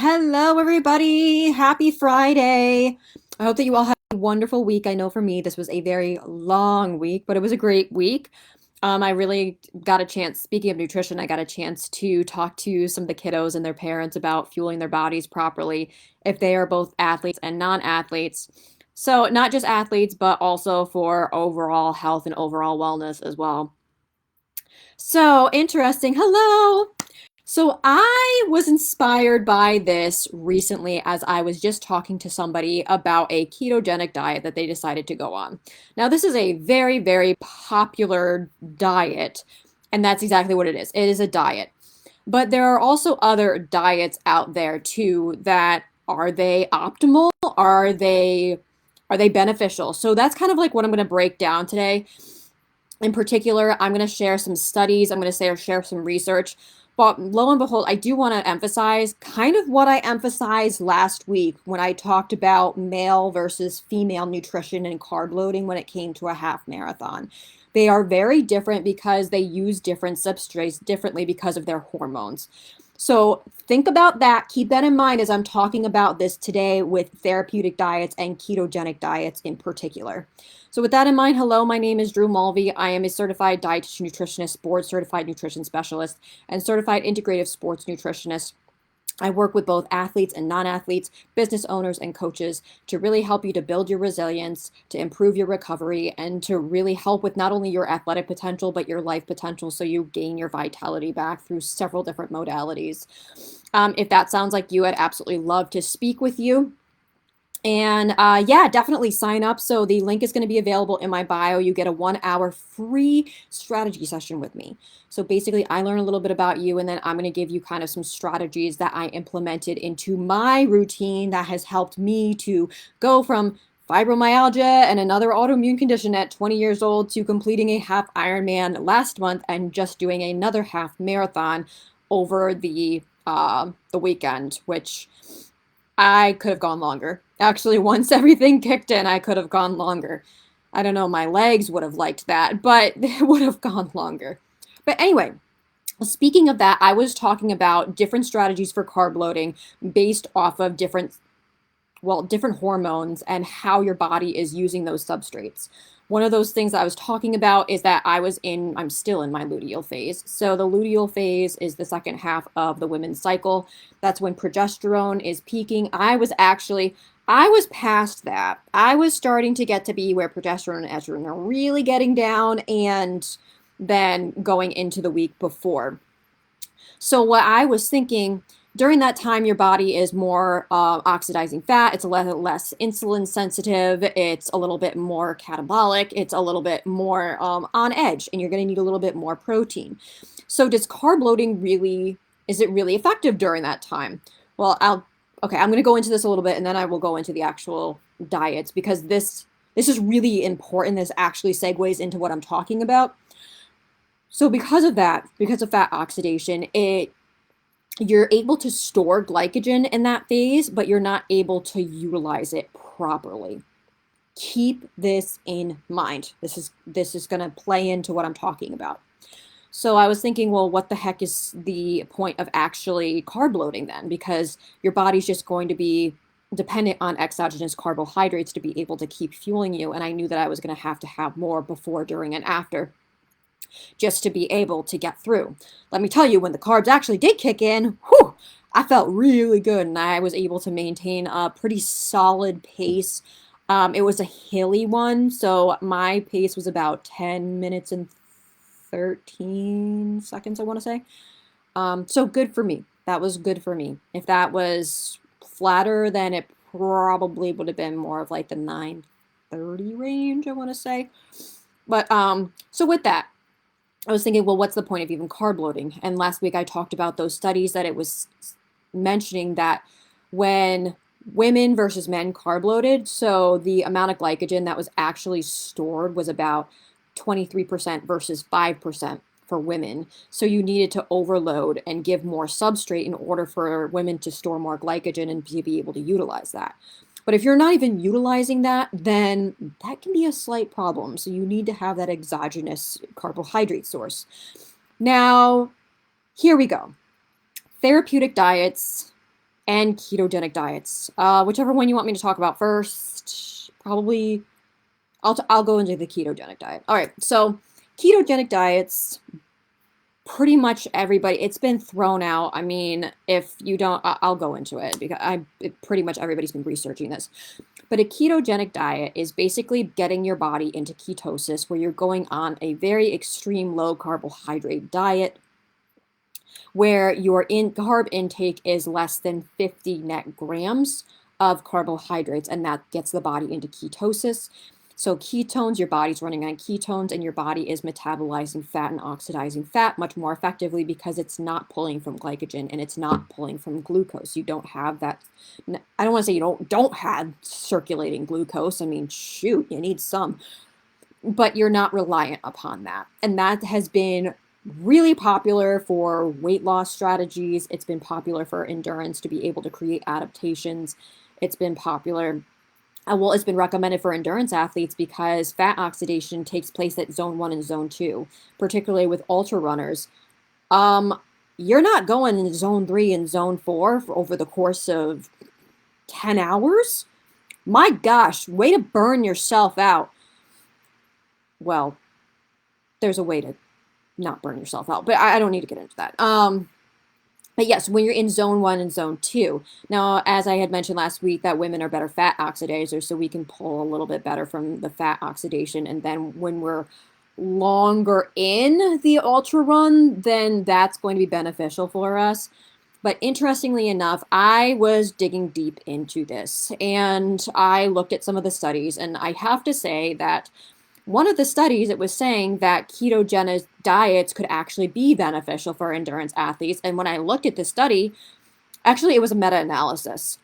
Hello, everybody. Happy Friday. I hope that you all had a wonderful week. I know for me, this was a very long week, but it was a great week. I really got a chance, speaking of nutrition, I got a chance to talk to some of the kiddos and their parents about fueling their bodies properly if they are both athletes and non-athletes. So, not just athletes, but also for overall health and overall wellness as well. So, interesting. Hello. So I was inspired by this recently as I was just talking to somebody about a ketogenic diet that they decided to go on. Now, this is a very, very popular diet, and that's exactly what it is. It is a diet. But there are also other diets out there too that are they optimal? Are they beneficial? So that's kind of like what I'm going to break down today. In particular, I'm going to share some studies, I'm going to share some research. But lo and behold, I do want to emphasize kind of what I emphasized last week when I talked about male versus female nutrition and carb loading when it came to a half marathon. They are very different because they use different substrates differently because of their hormones. So think about that. Keep that in mind as I'm talking about this today with therapeutic diets and ketogenic diets in particular. So with that in mind, hello, my name is Drew Mulvey. I am a certified dietitian nutritionist, board certified nutrition specialist, and certified integrative sports nutritionist. I work with both athletes and non-athletes, business owners and coaches to really help you to build your resilience, to improve your recovery, and to really help with not only your athletic potential, but your life potential so you gain your vitality back through several different modalities. If that sounds like you, I'd absolutely love to speak with you. And yeah, definitely sign up. So the link is going to be available in my bio. You get a 1 hour free strategy session with me. So basically, I learn a little bit about you, and then I'm going to give you kind of some strategies that I implemented into my routine that has helped me to go from fibromyalgia and another autoimmune condition at 20 years old to completing a half Ironman last month and just doing another half marathon over the weekend, which I could have gone longer. Actually, once everything kicked in, I could have gone longer. I don't know, my legs would have liked that, but it would have gone longer. But anyway, speaking of that, I was talking about different strategies for carb loading based off of different hormones and how your body is using those substrates. One of those things I was talking about is that I'm still in my luteal phase. So the luteal phase is the second half of the women's cycle. That's when progesterone is peaking. I was past that. I was starting to get to be where progesterone and estrogen are really getting down and then going into the week before. So what I was thinking during that time, your body is more oxidizing fat. It's a little less insulin sensitive. It's a little bit more catabolic. It's a little bit more on edge, and you're going to need a little bit more protein. So does carb loading is it really effective during that time? Well, I'm going to go into this a little bit, and then I will go into the actual diets because this is really important. This actually segues into what I'm talking about. So because of fat oxidation, you're able to store glycogen in that phase, but you're not able to utilize it properly. Keep this in mind. This is going to play into what I'm talking about. So I was thinking, well, what the heck is the point of actually carb loading then? Because your body's just going to be dependent on exogenous carbohydrates to be able to keep fueling you. And I knew that I was going to have more before, during, and after just to be able to get through. Let me tell you, when the carbs actually did kick in, whew, I felt really good and I was able to maintain a pretty solid pace. It was a hilly one, so my pace was about 10 minutes and 13 seconds, I want to say. So good for me. That was good for me. If that was flatter, then it probably would have been more of like the 9:30 range, I want to say. But so with that, I was thinking, well, what's the point of even carb loading? And last week I talked about those studies that it was mentioning that when women versus men carb loaded, so the amount of glycogen that was actually stored was about 23% versus 5% for women. So you needed to overload and give more substrate in order for women to store more glycogen and to be able to utilize that. But if you're not even utilizing that, then that can be a slight problem. So you need to have that exogenous carbohydrate source. Now, here we go. Therapeutic diets and ketogenic diets. Whichever one you want me to talk about first, probably I'll go into the ketogenic diet. All right, so ketogenic diets, pretty much everybody, it's been thrown out. I mean, if you don't, I'll go into it because pretty much everybody's been researching this. But a ketogenic diet is basically getting your body into ketosis, where you're going on a very extreme low carbohydrate diet where your carb intake is less than 50 net grams of carbohydrates, and that gets the body into ketosis. So ketones, your body's running on ketones, and your body is metabolizing fat and oxidizing fat much more effectively because it's not pulling from glycogen and it's not pulling from glucose. You don't have that. I don't want to say you don't have circulating glucose. I mean, shoot, you need some, but you're not reliant upon that. And that has been really popular for weight loss strategies. It's been popular for endurance to be able to create adaptations. It's been popular. Well, it's been recommended for endurance athletes because fat oxidation takes place at zone 1 and zone 2, particularly with ultra runners. You're not going in zone 3 and zone 4 for over the course of 10 hours. My gosh, way to burn yourself out. Well, there's a way to not burn yourself out, but I don't need to get into that. But yes, when you're in zone 1 and zone 2. Now, as I had mentioned last week, that women are better fat oxidizers, so we can pull a little bit better from the fat oxidation. And then when we're longer in the ultra run, then that's going to be beneficial for us. But interestingly enough, I was digging deep into this and I looked at some of the studies, and I have to say that one of the studies, it was saying that ketogenic diets could actually be beneficial for endurance athletes. And when I looked at the study, actually it was a meta-analysis.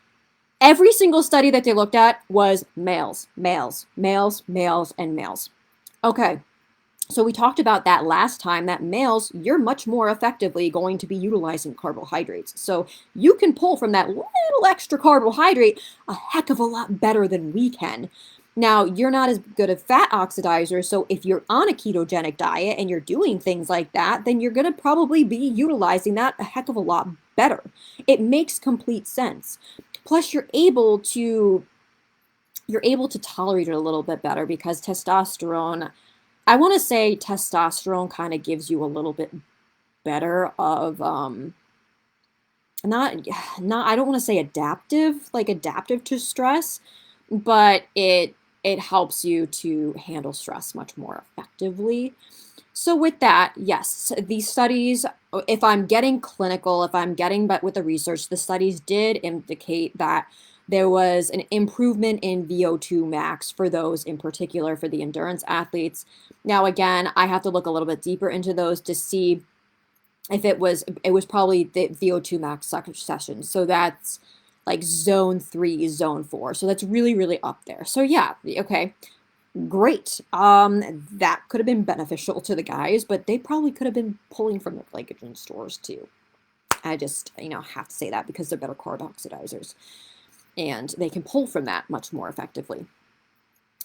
Every single study that they looked at was males, males, males, males, and males. Okay, so we talked about that last time, that males, you're much more effectively going to be utilizing carbohydrates. So you can pull from that little extra carbohydrate a heck of a lot better than we can. Now, you're not as good at fat oxidizers, so if you're on a ketogenic diet and you're doing things like that, then you're going to probably be utilizing that a heck of a lot better. It makes complete sense. Plus, you're able to tolerate it a little bit better because testosterone, I want to say testosterone kind of gives you a little bit better of not I don't want to say adaptive, like adaptive to stress, but it helps you to handle stress much more effectively. So with that, yes, these studies, if I'm getting clinical, if I'm getting but with the research, the studies did indicate that there was an improvement in VO2 max for those in particular for the endurance athletes. Now, again, I have to look a little bit deeper into those to see if it was probably the VO2 max sessions. So that's like zone 3, zone 4. So that's really, really up there. So yeah, okay, great. That could have been beneficial to the guys, but they probably could have been pulling from the glycogen stores too. I just, have to say that because they're better carb oxidizers and they can pull from that much more effectively.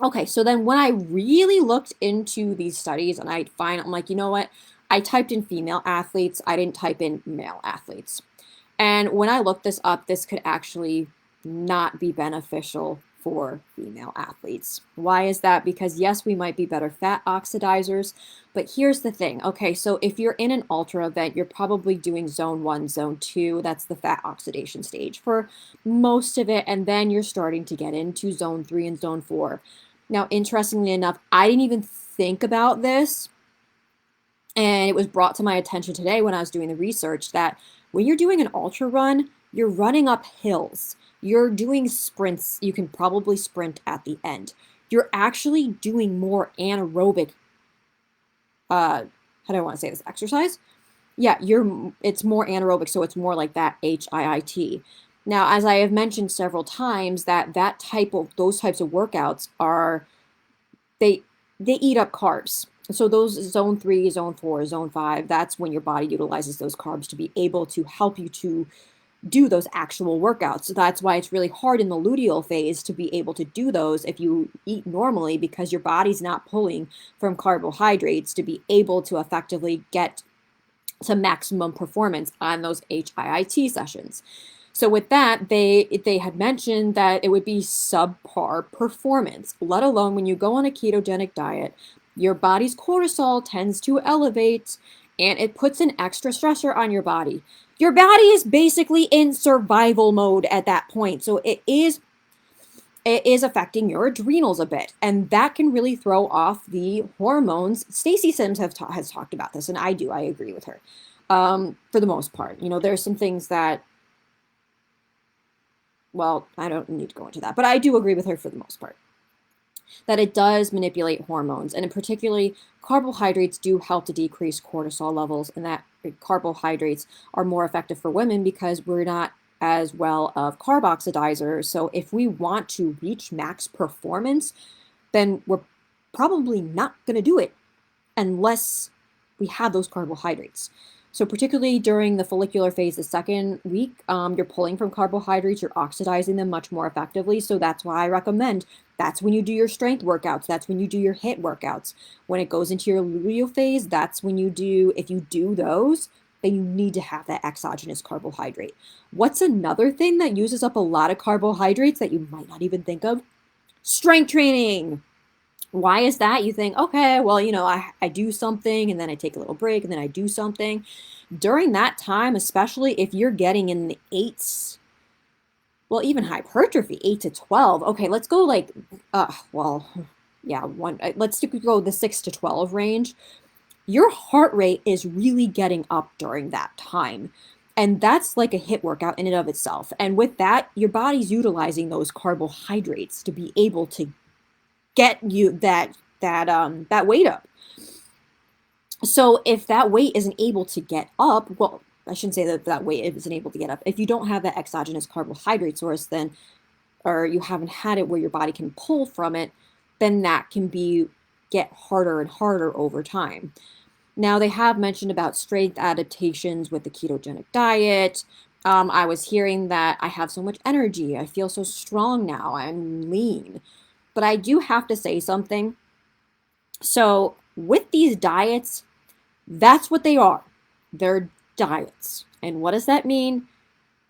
Okay, so then when I really looked into these studies and I'm like, you know what? I typed in female athletes. I didn't type in male athletes. And when I looked this up, this could actually not be beneficial for female athletes. Why is that? Because yes, we might be better fat oxidizers, but here's the thing. Okay, so if you're in an ultra event, you're probably doing zone 1, zone 2. That's the fat oxidation stage for most of it. And then you're starting to get into zone 3 and zone 4. Now, interestingly enough, I didn't even think about this. And it was brought to my attention today when I was doing the research that when you're doing an ultra run, you're running up hills. You're doing sprints. You can probably sprint at the end. You're actually doing more anaerobic, how do I want to say this, exercise? Yeah, it's more anaerobic, so it's more like that HIIT. Now, as I have mentioned several times, those types of workouts they eat up carbs. So those zone 3, zone 4, zone 5, that's when your body utilizes those carbs to be able to help you to do those actual workouts. So that's why it's really hard in the luteal phase to be able to do those if you eat normally, because your body's not pulling from carbohydrates to be able to effectively get to maximum performance on those HIIT sessions. So with that, they had mentioned that it would be subpar performance, let alone when you go on a ketogenic diet, your body's cortisol tends to elevate and it puts an extra stressor on your body. Your body is basically in survival mode at that point. So it is affecting your adrenals a bit, and that can really throw off the hormones. Stacey Sims has talked about this, and I agree with her. For the most part, there's some things that, well, I don't need to go into that, but I do agree with her for the most part, that it does manipulate hormones, and in particularly carbohydrates do help to decrease cortisol levels, and that carbohydrates are more effective for women because we're not as well of carb oxidizers. So if we want to reach max performance, then we're probably not going to do it unless we have those carbohydrates. So particularly during the follicular phase, the second week, you're pulling from carbohydrates, you're oxidizing them much more effectively. So that's why I recommend that's when you do your strength workouts. That's when you do your HIIT workouts. When it goes into your luteal phase, that's when if you do those, then you need to have that exogenous carbohydrate. What's another thing that uses up a lot of carbohydrates that you might not even think of? Strength training. Why is that? You think, okay, well, I do something and then I take a little break and then I do something. During that time, especially if you're getting in the eights, well, even hypertrophy, 8 to 12. Okay, let's go let's go the 6 to 12 range. Your heart rate is really getting up during that time. And that's like a HIIT workout in and of itself. And with that, your body's utilizing those carbohydrates to be able to get you that weight up. So if that weight isn't able to get up, well, I shouldn't say that weight isn't able to get up. If you don't have that exogenous carbohydrate source, then, or you haven't had it where your body can pull from it, then that can get harder and harder over time. Now, they have mentioned about strength adaptations with the ketogenic diet. I was hearing that I have so much energy. I feel so strong now. I'm lean. But I do have to say something. So with these diets, that's what they are. They're diets. And what does that mean?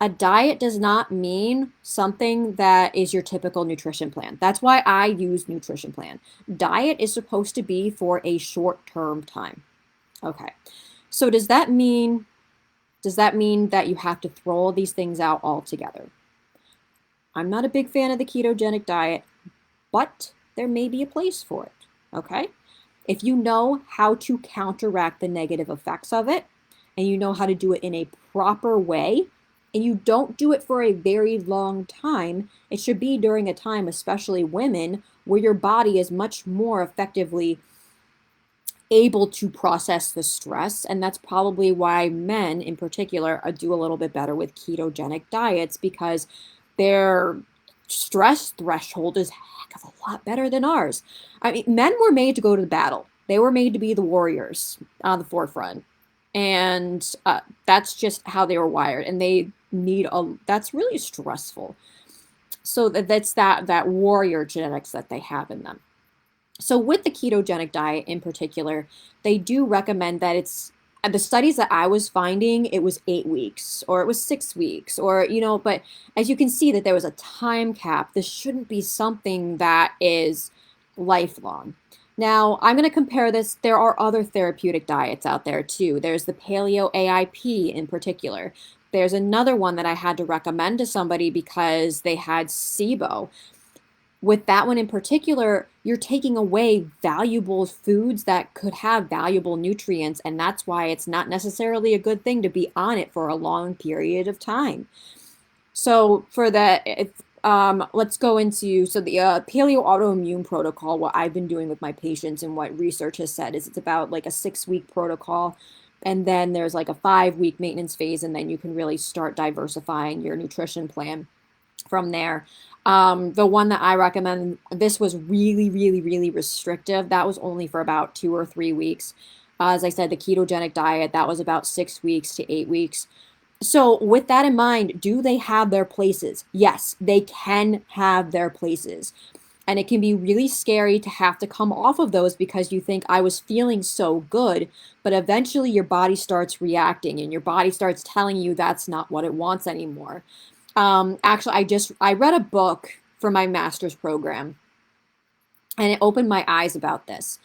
A diet does not mean something that is your typical nutrition plan. That's why I use nutrition plan. Diet is supposed to be for a short-term time. Okay. So does that mean that you have to throw all these things out altogether? I'm not a big fan of the ketogenic diet, but there may be a place for it. Okay? If you know how to counteract the negative effects of it, and you know how to do it in a proper way, and you don't do it for a very long time, it should be during a time, especially women, where your body is much more effectively able to process the stress. And that's probably why men in particular do a little bit better with ketogenic diets, because their stress threshold is a heck of a lot better than ours. I mean, men were made to go to the battle. They were made to be the warriors on the forefront. And that's just how they were wired. And that's really stressful. So that's that warrior genetics that they have in them. So with the ketogenic diet in particular, they do recommend that the studies that I was finding, it was 8 weeks or it was 6 weeks but as you can see that there was a time cap. This shouldn't be something that is lifelong. Now, I'm going to compare this. There are other therapeutic diets out there too. There's the Paleo AIP in particular. There's another one that I had to recommend to somebody because they had SIBO. With that one in particular, you're taking away valuable foods that could have valuable nutrients, and that's why it's not necessarily a good thing to be on it for a long period of time. So for that, let's go into the paleo autoimmune protocol. What I've been doing with my patients and what research has said is it's about like a 6-week protocol, and then there's like a 5-week maintenance phase, and then you can really start diversifying your nutrition plan from there. The one that I recommend, this was really, really, really restrictive. That was only for about 2 or 3 weeks. As I said, the ketogenic diet, that was about 6 weeks to 8 weeks. So with that in mind, do they have their places? Yes, they can have their places. And it can be really scary to have to come off of those because you think I was feeling so good, but eventually your body starts reacting and your body starts telling you that's not what it wants anymore. Actually, I read a book for my master's program, and it opened my eyes about this.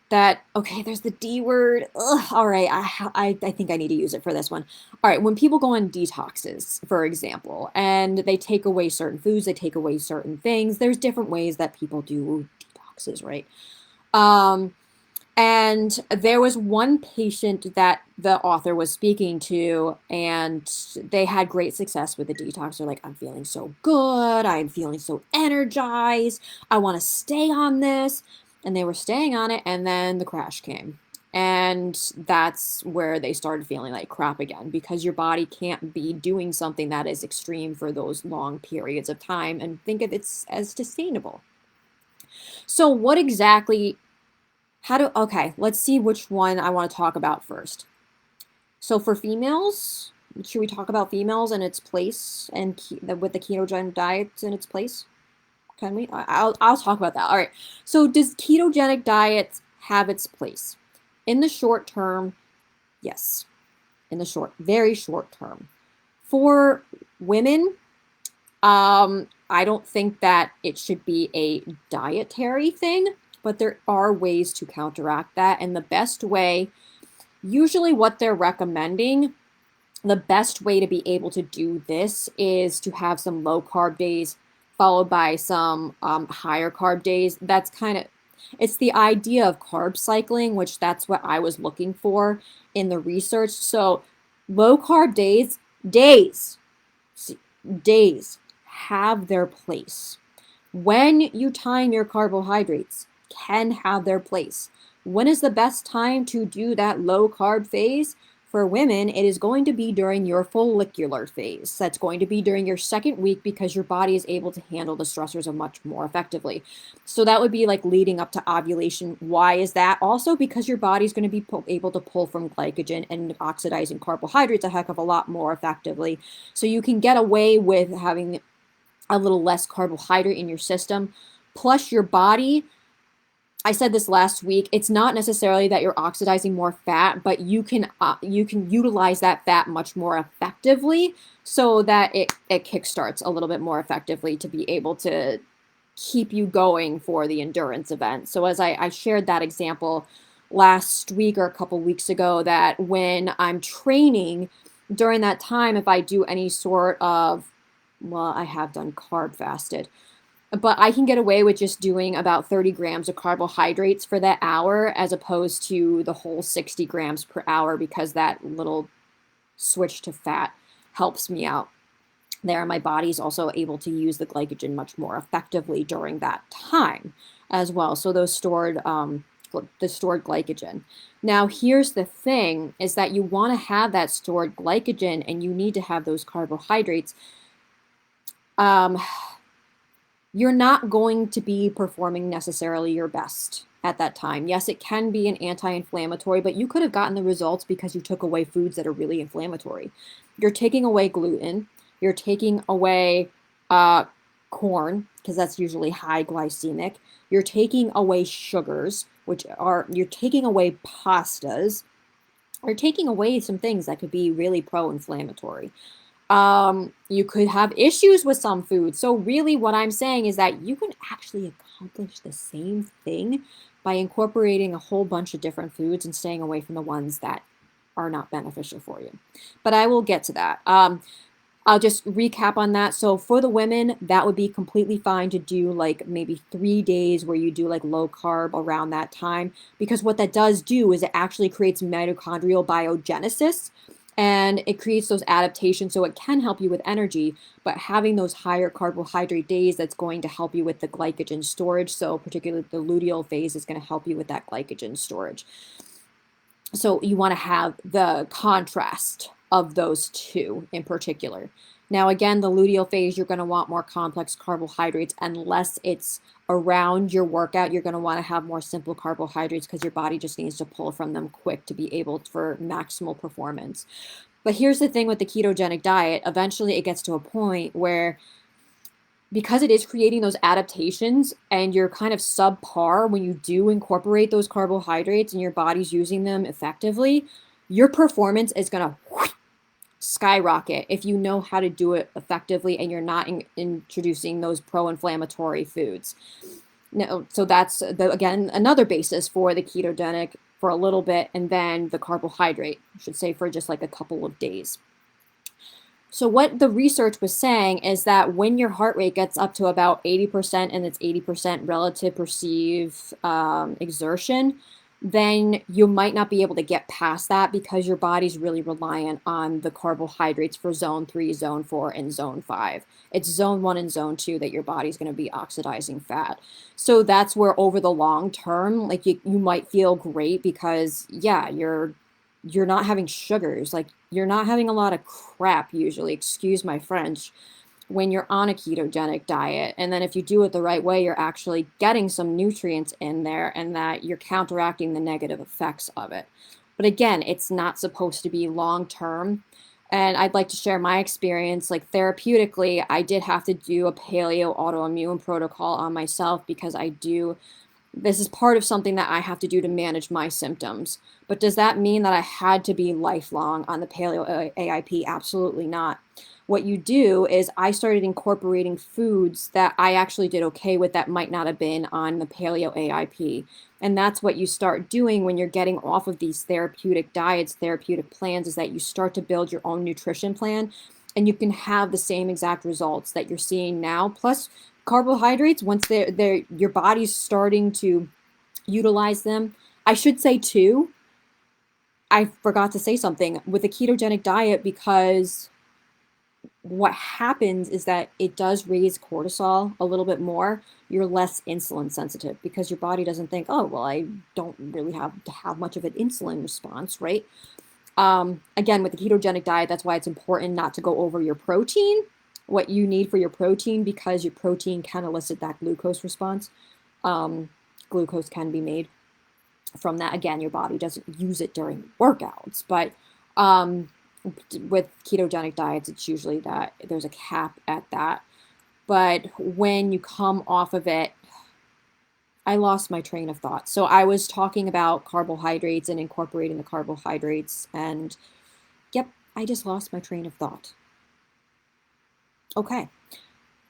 That, okay, there's the D word. Ugh, all right, I think I need to use it for this one. All right, when people go on detoxes, for example, and they take away certain foods, they take away certain things. There's different ways that people do detoxes, right? Um, and there was one patient that the author was speaking to, and they had great success with the detox. They're like, I'm feeling so good. I'm feeling so energized. I want to stay on this. And they were staying on it, and then the crash came. And that's where they started feeling like crap again, because your body can't be doing something that is extreme for those long periods of time and think of it as sustainable. So, what exactly okay, let's see which one I want to talk about first. So for females, should we talk about females and its place and with the ketogenic diets in its place? Can we? I'll talk about that. All right. So does ketogenic diets have its place? In the short term, yes. In the very short term. For women, I don't think that it should be a dietary thing, but there are ways to counteract that. And the best way, usually what they're recommending, the best way to be able to do this is to have some low carb days followed by some higher carb days. That's kind of, it's the idea of carb cycling, which that's what I was looking for in the research. So low carb days, days have their place. When you time your carbohydrates, can have their place. When is the best time to do that low carb phase? For women, it is going to be during your follicular phase. That's going to be during your second week because your body is able to handle the stressors much more effectively. So that would be like leading up to ovulation. Why is that? Also because your body's going to be able to pull from glycogen and oxidizing carbohydrates a heck of a lot more effectively. So you can get away with having a little less carbohydrate in your system. Plus your body, I said this last week, it's not necessarily that you're oxidizing more fat, but you can utilize that fat much more effectively so that it kickstarts a little bit more effectively to be able to keep you going for the endurance event. So as I shared that example last week or a couple weeks ago, that when I'm training during that time, if I do any sort of, well, I have done carb fasted, but I can get away with just doing about 30 grams of carbohydrates for that hour as opposed to the whole 60 grams per hour because that little switch to fat helps me out there. My body's also able to use the glycogen much more effectively during that time as well. So those the stored glycogen. Now, here's the thing is that you want to have that stored glycogen and you need to have those carbohydrates. You're not going to be performing necessarily your best at that time. Yes, it can be an anti-inflammatory, but you could have gotten the results because you took away foods that are really inflammatory. You're taking away gluten. You're taking away corn, because that's usually high glycemic. You're taking away sugars, you're taking away pastas. You're taking away some things that could be really pro-inflammatory. You could have issues with some foods. So really what I'm saying is that you can actually accomplish the same thing by incorporating a whole bunch of different foods and staying away from the ones that are not beneficial for you. But I will get to that. I'll just recap on that. So for the women, that would be completely fine to do like maybe 3 days where you do like low carb around that time, because what that does do is it actually creates mitochondrial biogenesis and it creates those adaptations. So it can help you with energy, but having those higher carbohydrate days, that's going to help you with the glycogen storage. So particularly the luteal phase is going to help you with that glycogen storage. So you want to have the contrast of those two in particular. Now, again, the luteal phase, you're going to want more complex carbohydrates unless it's around your workout. You're going to want to have more simple carbohydrates because your body just needs to pull from them quick to be able for maximal performance. But here's the thing with the ketogenic diet. Eventually, it gets to a point where because it is creating those adaptations and you're kind of subpar when you do incorporate those carbohydrates and your body's using them effectively, your performance is going to skyrocket if you know how to do it effectively and you're not introducing those pro-inflammatory foods. No, so that's again another basis for the ketogenic for a little bit, and then the carbohydrate, I should say, for just like a couple of days. So what the research was saying is that when your heart rate gets up to about 80% and it's 80% relative perceived exertion, then you might not be able to get past that because your body's really reliant on the carbohydrates for zone 3, zone 4, and zone 5. It's zone 1 and zone 2 that your body's going to be oxidizing fat. So that's where over the long term, like you might feel great because yeah, you're not having sugars, like you're not having a lot of crap usually, excuse my French, when you're on a ketogenic diet. And then if you do it the right way, you're actually getting some nutrients in there and that you're counteracting the negative effects of it. But again, it's not supposed to be long term. And I'd like to share my experience. Like therapeutically, I did have to do a paleo autoimmune protocol on myself because this is part of something that I have to do to manage my symptoms. But does that mean that I had to be lifelong on the paleo AIP? Absolutely not. What you do is I started incorporating foods that I actually did okay with that might not have been on the paleo AIP. And that's what you start doing when you're getting off of these therapeutic diets, therapeutic plans, is that you start to build your own nutrition plan and you can have the same exact results that you're seeing now. Plus carbohydrates, once your body's starting to utilize them. I should say too, I forgot to say something with a ketogenic diet, because what happens is that it does raise cortisol a little bit more. You're less insulin sensitive because your body doesn't think, oh, well, I don't really have to have much of an insulin response, right? Again, with the ketogenic diet, that's why it's important not to go over your protein, what you need for your protein, because your protein can elicit that glucose response. Glucose can be made from that. Again, your body doesn't use it during workouts, but with ketogenic diets, it's usually that there's a cap at that. But when you come off of it, I lost my train of thought. So I was talking about carbohydrates and incorporating the carbohydrates, and yep, I just lost my train of thought. Okay.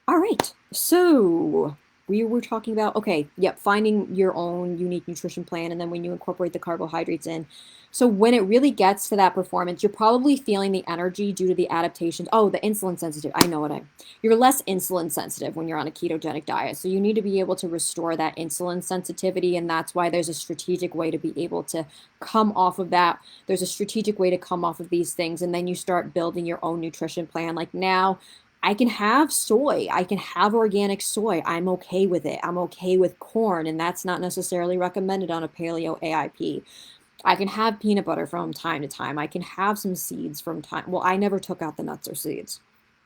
All right. So we were talking about, okay, yep, finding your own unique nutrition plan, and then when you incorporate the carbohydrates in. So when it really gets to that performance, you're probably feeling the energy due to the adaptations. Oh, the insulin sensitive. You're less insulin sensitive when you're on a ketogenic diet. So you need to be able to restore that insulin sensitivity. And that's why there's a strategic way to be able to come off of that. There's a strategic way to come off of these things. And then you start building your own nutrition plan. Like now, I can have soy. I can have organic soy. I'm okay with it. I'm okay with corn, and that's not necessarily recommended on a paleo AIP. I can have peanut butter from time to time. I can have some seeds from time. Well, I never took out the nuts or seeds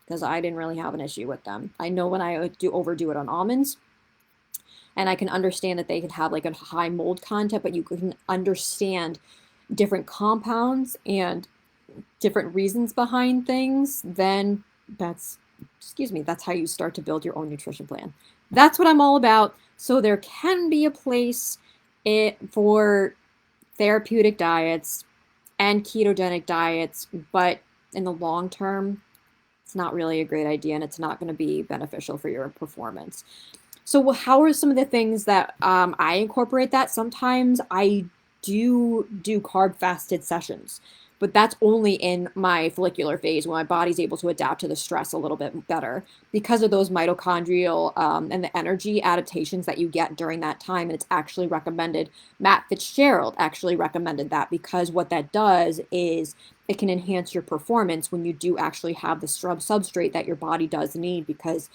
because I didn't really have an issue with them. I know when I overdo it on almonds, and I can understand that they could have like a high mold content, but you can understand different compounds and different reasons behind things, then that's how you start to build your own nutrition plan. That's what I'm all about. So there can be a place for therapeutic diets and ketogenic diets, but in the long term, it's not really a great idea, and it's not going to be beneficial for your performance. So how are some of the things that I incorporate that? Sometimes I do carb fasted sessions, but that's only in my follicular phase when my body's able to adapt to the stress a little bit better because of those mitochondrial and the energy adaptations that you get during that time. And it's actually recommended. Matt Fitzgerald actually recommended that because what that does is it can enhance your performance when you do actually have the substrate that your body does need, because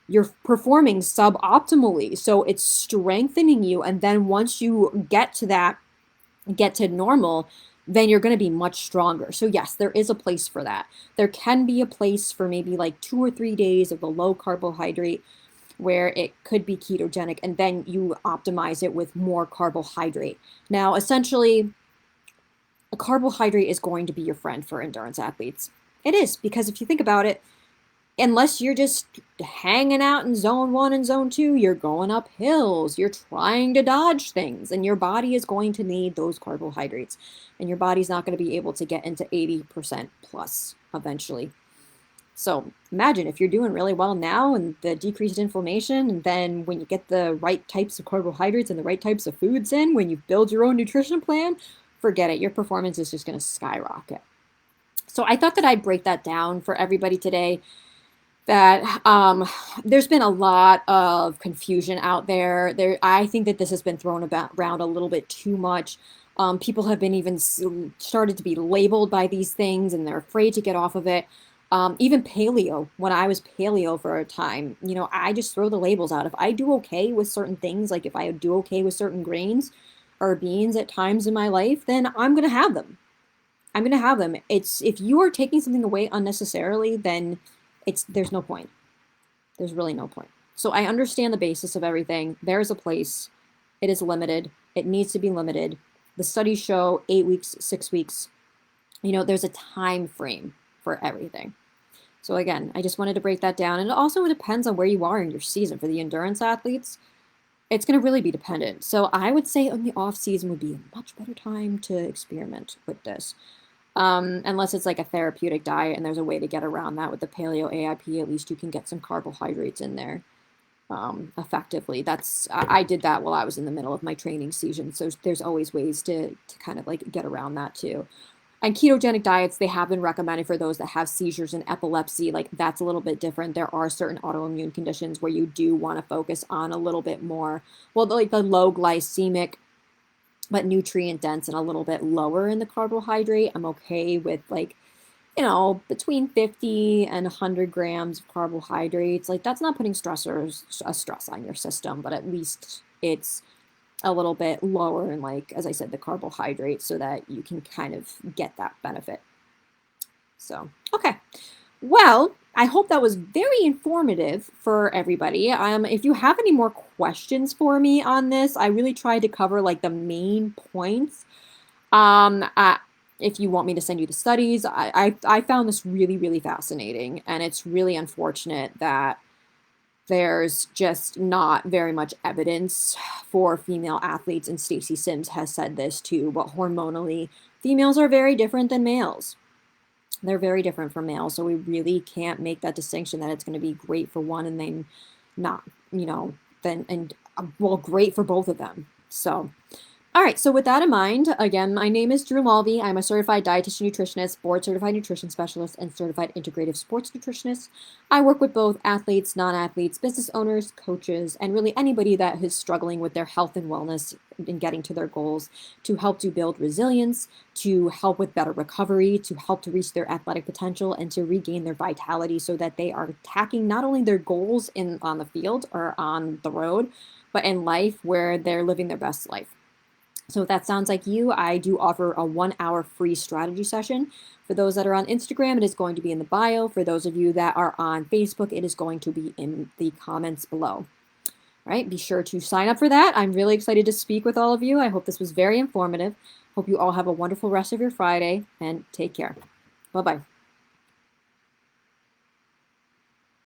you're performing suboptimally. So it's strengthening you. And then once you get to normal, then you're going to be much stronger. So yes, there is a place for that. There can be a place for maybe like 2 or 3 days of the low carbohydrate where it could be ketogenic, and then you optimize it with more carbohydrate. Now, essentially, a carbohydrate is going to be your friend for endurance athletes. It is, because if you think about it, unless you're just hanging out in zone 1 and zone 2, you're going up hills, you're trying to dodge things, and your body is going to need those carbohydrates, and your body's not going to be able to get into 80% plus. eventually. So imagine if you're doing really well now and the decreased inflammation, and then when you get the right types of carbohydrates and the right types of foods in, when you build your own nutrition plan, forget it. Your performance is just going to skyrocket. So I thought that I'd break that down for everybody today, that there's been a lot of confusion out there. I think that this has been thrown around a little bit too much. People have been even started to be labeled by these things, and they're afraid to get off of it. Even paleo, when I was paleo for a time, I just throw the labels out. If I do okay with certain things, like if I do okay with certain grains or beans at times in my life, then I'm going to have them. I'm going to have them. It's if you are taking something away unnecessarily, then there's no point. There's really no point. So I understand the basis of everything. There's a place. It is limited. It needs to be limited. The studies show 8 weeks, 6 weeks. There's a time frame for everything. So again, I just wanted to break that down. And it also depends on where you are in your season. For the endurance athletes, it's going to really be dependent. So I would say in the off season would be a much better time to experiment with this. Unless it's like a therapeutic diet and there's a way to get around that with the paleo AIP, at least you can get some carbohydrates in there effectively. I did that while I was in the middle of my training season. So there's always ways to kind of like get around that too. And ketogenic diets, they have been recommended for those that have seizures and epilepsy. Like that's a little bit different. There are certain autoimmune conditions where you do want to focus on a little bit more, well, like the low glycemic but nutrient dense and a little bit lower in the carbohydrate. I'm okay with between 50 and 100 grams of carbohydrates. Like that's not putting a stress on your system, but at least it's a little bit lower in, like, as I said, the carbohydrates, so that you can kind of get that benefit. So, okay. Well, I hope that was very informative for everybody. If you have any more questions for me on this, I really tried to cover like the main points. If you want me to send you the studies, I found this really, really fascinating, and it's really unfortunate that there's just not very much evidence for female athletes, and Stacy Sims has said this too, but hormonally, females are very different than males. They're very different from males, so we really can't make that distinction that it's going to be great for one and then not, great for both of them. So, all right, so with that in mind, again, my name is Drew Mulvey. I'm a certified dietitian nutritionist, board certified nutrition specialist, and certified integrative sports nutritionist. I work with both athletes, non-athletes, business owners, coaches, and really anybody that is struggling with their health and wellness in getting to their goals, to help to build resilience, to help with better recovery, to help to reach their athletic potential, and to regain their vitality so that they are attacking not only their goals on the field or on the road, but in life where they're living their best life. So if that sounds like you, I do offer a 1-hour free strategy session. For those that are on Instagram, it is going to be in the bio. For those of you that are on Facebook, it is going to be in the comments below. All right, be sure to sign up for that. I'm really excited to speak with all of you. I hope this was very informative. Hope you all have a wonderful rest of your Friday, and take care. Bye-bye.